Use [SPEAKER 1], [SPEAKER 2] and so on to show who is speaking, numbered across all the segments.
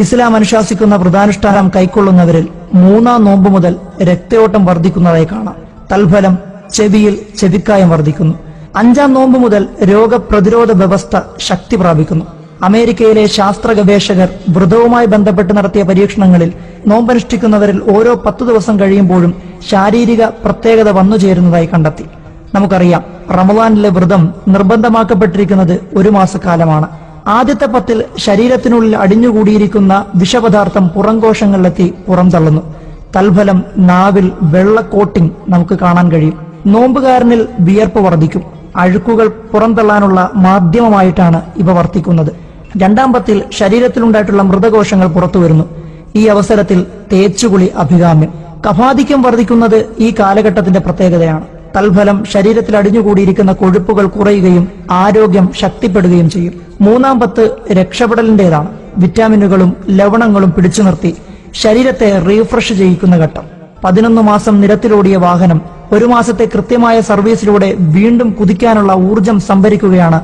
[SPEAKER 1] ഇസ്ലാം അനുശാസിക്കുന്ന വ്രതാനുഷ്ഠാനം കൈക്കൊള്ളുന്നവരിൽ 3-ാം നോമ്പ് മുതൽ രക്തയോട്ടം വർദ്ധിക്കുന്നതായി കാണാം. തൽഫലം ചെവിയിൽ ചെവിക്കായം വർദ്ധിക്കുന്നു. 5-ാം നോമ്പ് മുതൽ രോഗപ്രതിരോധ വ്യവസ്ഥ ശക്തി പ്രാപിക്കുന്നു. അമേരിക്കയിലെ ശാസ്ത്ര ഗവേഷകർ വ്രതവുമായി ബന്ധപ്പെട്ട് നടത്തിയ പരീക്ഷണങ്ങളിൽ നോമ്പനുഷ്ഠിക്കുന്നവരിൽ ഓരോ 10 ദിവസം കഴിയുമ്പോഴും ശാരീരിക പ്രത്യേകത വന്നുചേരുന്നതായി കണ്ടെത്തി. നമുക്കറിയാം, റമദാനിലെ വ്രതം നിർബന്ധമാക്കപ്പെട്ടിരിക്കുന്നത് 1 മാസക്കാലമാണ്. ആദ്യത്തെ 10-ൽ ശരീരത്തിനുള്ളിൽ അടിഞ്ഞുകൂടിയിരിക്കുന്ന വിഷപദാർത്ഥം പുറംകോശങ്ങളിലെത്തി പുറംതള്ളുന്നു. തൽഫലം നാവിൽ വെള്ള കോട്ടിംഗ് നമുക്ക് കാണാൻ കഴിയും. നോമ്പുകാരനിൽ വിയർപ്പ് വർദ്ധിക്കും. അഴുക്കുകൾ പുറംതള്ളാനുള്ള മാധ്യമമായിട്ടാണ് ഇവ വർത്തിക്കുന്നത്. 2-ാം 10-ൽ ശരീരത്തിലുണ്ടായിട്ടുള്ള മൃതകോശങ്ങൾ പുറത്തുവരുന്നു. ഈ അവസരത്തിൽ തേച്ചുകുളി അഭികാമ്യം. കഫാധിക്യം വർദ്ധിക്കുന്നത് ഈ കാലഘട്ടത്തിന്റെ പ്രത്യേകതയാണ്. തൽഫലം ശരീരത്തിൽ അടിഞ്ഞുകൂടിയിരിക്കുന്ന കൊഴുപ്പുകൾ കുറയുകയും ആരോഗ്യം ശക്തിപ്പെടുകയും ചെയ്യും. 3-ാം 10 രക്ഷപ്പെടലിന്റേതാണ്. വിറ്റാമിനുകളും ലവണങ്ങളും പിടിച്ചു നിർത്തി ശരീരത്തെ റീഫ്രഷ് ചെയ്യിക്കുന്ന ഘട്ടം. 11 മാസം നിരത്തിലോടിയ വാഹനം 1 മാസത്തെ കൃത്യമായ സർവീസിലൂടെ വീണ്ടും കുതിക്കാനുള്ള ഊർജം സംഭരിക്കുകയാണ്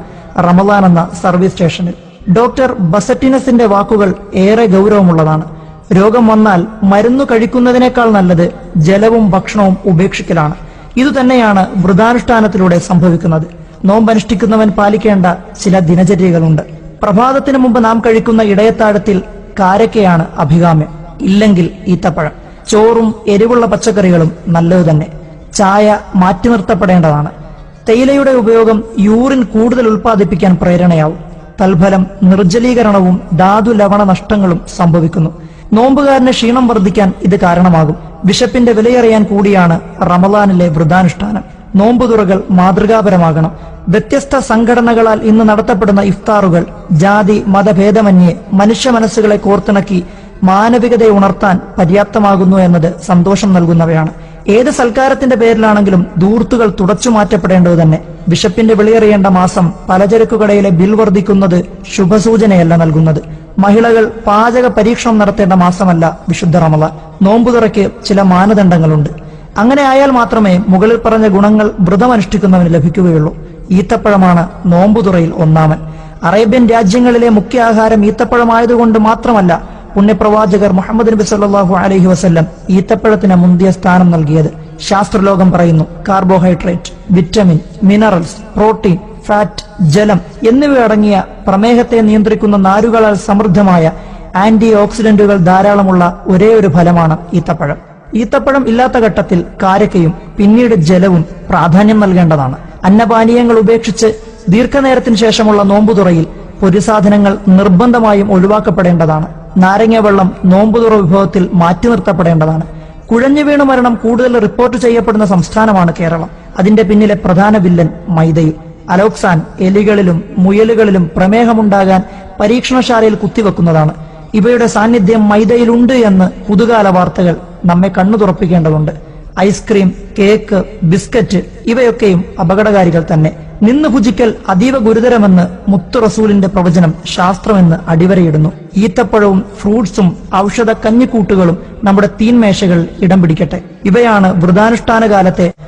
[SPEAKER 1] റമദാൻ എന്ന സർവീസ് സ്റ്റേഷനിൽ. ഡോക്ടർ ബസറ്റിനസിന്റെ വാക്കുകൾ ഏറെ ഗൗരവമുള്ളതാണ്. രോഗം വന്നാൽ മരുന്നു കഴിക്കുന്നതിനേക്കാൾ നല്ലത് ജലവും ഭക്ഷണവും ഉപേക്ഷിക്കലാണ്. ഇതുതന്നെയാണ് വ്രതാനുഷ്ഠാനത്തിലൂടെ സംഭവിക്കുന്നത്. നോമ്പനുഷ്ഠിക്കുന്നവൻ പാലിക്കേണ്ട ചില ദിനചര്യകളുണ്ട്. പ്രഭാതത്തിന് മുമ്പ് നാം കഴിക്കുന്ന ഇടയത്താഴത്തിൽ കാരക്കയാണ് അഭികാമ്യം. ഇല്ലെങ്കിൽ ഈത്തപ്പഴം. ചോറും എരിവുള്ള പച്ചക്കറികളും നല്ലതു തന്നെ. ചായ മാറ്റി നിർത്തപ്പെടേണ്ടതാണ്. തേയിലയുടെ ഉപയോഗം യൂറിൻ കൂടുതൽ ഉൽപ്പാദിപ്പിക്കാൻ പ്രേരണയാവും. തൽഫലം നിർജ്ജലീകരണവും ധാതു ലവണ നഷ്ടങ്ങളും സംഭവിക്കുന്നു. നോമ്പുകാരന് ക്ഷീണം വർദ്ധിക്കാൻ ഇത് കാരണമാകും. വിശപ്പിന്റെ വിലയറിയാൻ കൂടിയാണ് റമദാനിലെ വ്രതാനുഷ്ഠാനം. നോമ്പുതുറകൾ മാതൃകാപരമാകണം. വ്യത്യസ്ത സംഘടനകളാൽ ഇന്ന് നടത്തപ്പെടുന്ന ഇഫ്താറുകൾ ജാതി മതഭേദമന്യേ മനുഷ്യ മനസ്സുകളെ കോർത്തിണക്കി മാനവികതയെ ഉണർത്താൻ പര്യാപ്തമാകുന്നു എന്നത് സന്തോഷം നൽകുന്നവയാണ്. ഏത് സൽക്കാരത്തിന്റെ പേരിലാണെങ്കിലും ധൂർത്തുകൾ തുടച്ചു മാറ്റപ്പെടേണ്ടത് തന്നെ. വിശപ്പിന്റെ വിളിയറിയേണ്ട മാസം പലചരക്കുകടയിലെ ബിൽ വർദ്ധിക്കുന്നത് ശുഭസൂചനയല്ല നൽകുന്നത്. മഹിളകൾ പാചക പരീക്ഷണം നടത്തേണ്ട മാസമല്ല വിശുദ്ധ റമദാൻ. നോമ്പുതുറയ്ക്ക് ചില മാനദണ്ഡങ്ങളുണ്ട്. അങ്ങനെ ആയാൽ മാത്രമേ മുകളിൽ പറഞ്ഞ ഗുണങ്ങൾ വ്രതമനുഷ്ഠിക്കുന്നവന് ലഭിക്കുകയുള്ളൂ. ഈത്തപ്പഴമാണ് നോമ്പുതുറയിൽ ഒന്നാമൻ. അറേബ്യൻ രാജ്യങ്ങളിലെ മുഖ്യ ആഹാരം ഈത്തപ്പഴമായതുകൊണ്ട് മാത്രമല്ല പുണ്യപ്രവാചകർ മുഹമ്മദ് നബി സല്ലല്ലാഹു അലൈഹി വസല്ലം ഈത്തപ്പഴത്തിന് മുന്തിയ സ്ഥാനം നൽകിയത്. ശാസ്ത്രലോകം പറയുന്നു, carbohydrate, vitamin, minerals, protein, fat, ജലം എന്നിവയടങ്ങിയ പ്രമേഹത്തെ നിയന്ത്രിക്കുന്ന നാരുകളാൽ സമൃദ്ധമായ ആന്റി ഓക്സിഡന്റുകൾ ധാരാളമുള്ള ഒരേയൊരു ഫലമാണ് ഈത്തപ്പഴം. ഈത്തപ്പഴം ഇല്ലാത്ത ഘട്ടത്തിൽ കാരക്കയും പിന്നീട് ജലവും പ്രാധാന്യം നൽകേണ്ടതാണ്. അന്നപാനീയങ്ങൾ ഉപേക്ഷിച്ച് ദീർഘനേരത്തിന് ശേഷമുള്ള നോമ്പുതുറയിൽ പൊരിസാധനങ്ങൾ നിർബന്ധമായും ഒഴിവാക്കപ്പെടേണ്ടതാണ്. നാരങ്ങ വെള്ളം നോമ്പുതുറ വിഭവത്തിൽ മാറ്റി നിർത്തപ്പെടേണ്ടതാണ്. കുഴഞ്ഞു വീണു മരണം കൂടുതൽ റിപ്പോർട്ട് ചെയ്യപ്പെടുന്ന സംസ്ഥാനമാണ് കേരളം. അതിന്റെ പിന്നിലെ പ്രധാന വില്ലൻ മൈദയും. അലോക്സാൻ എലികളിലും മുയലുകളിലും പ്രമേഹമുണ്ടാകാൻ പരീക്ഷണശാലയിൽ കുത്തിവെക്കുന്നതാണ്. ഇവയുടെ സാന്നിധ്യം മൈദയിലുണ്ട് എന്ന് പുതുകാല വാർത്തകൾ നമ്മെ കണ്ണു തുറപ്പിക്കേണ്ടതുണ്ട്. ഐസ്ക്രീം, കേക്ക്, ബിസ്ക്കറ്റ് ഇവയൊക്കെയും അപകടകാരികൾ തന്നെ. നിന്ന് ഭുജിക്കൽ അതീവ ഗുരുതരമെന്ന് മുത്തു റസൂലിന്റെ പ്രവചനം ശാസ്ത്രമെന്ന് അടിവരയിടുന്നു. ഈത്തപ്പഴവും ഫ്രൂട്ട്സും ഔഷധ കഞ്ഞിക്കൂട്ടുകളും നമ്മുടെ തീൻമേശകൾ ഇടം പിടിക്കട്ടെ. ഇവയാണ് വ്രതാനുഷ്ഠാന കാലത്തെ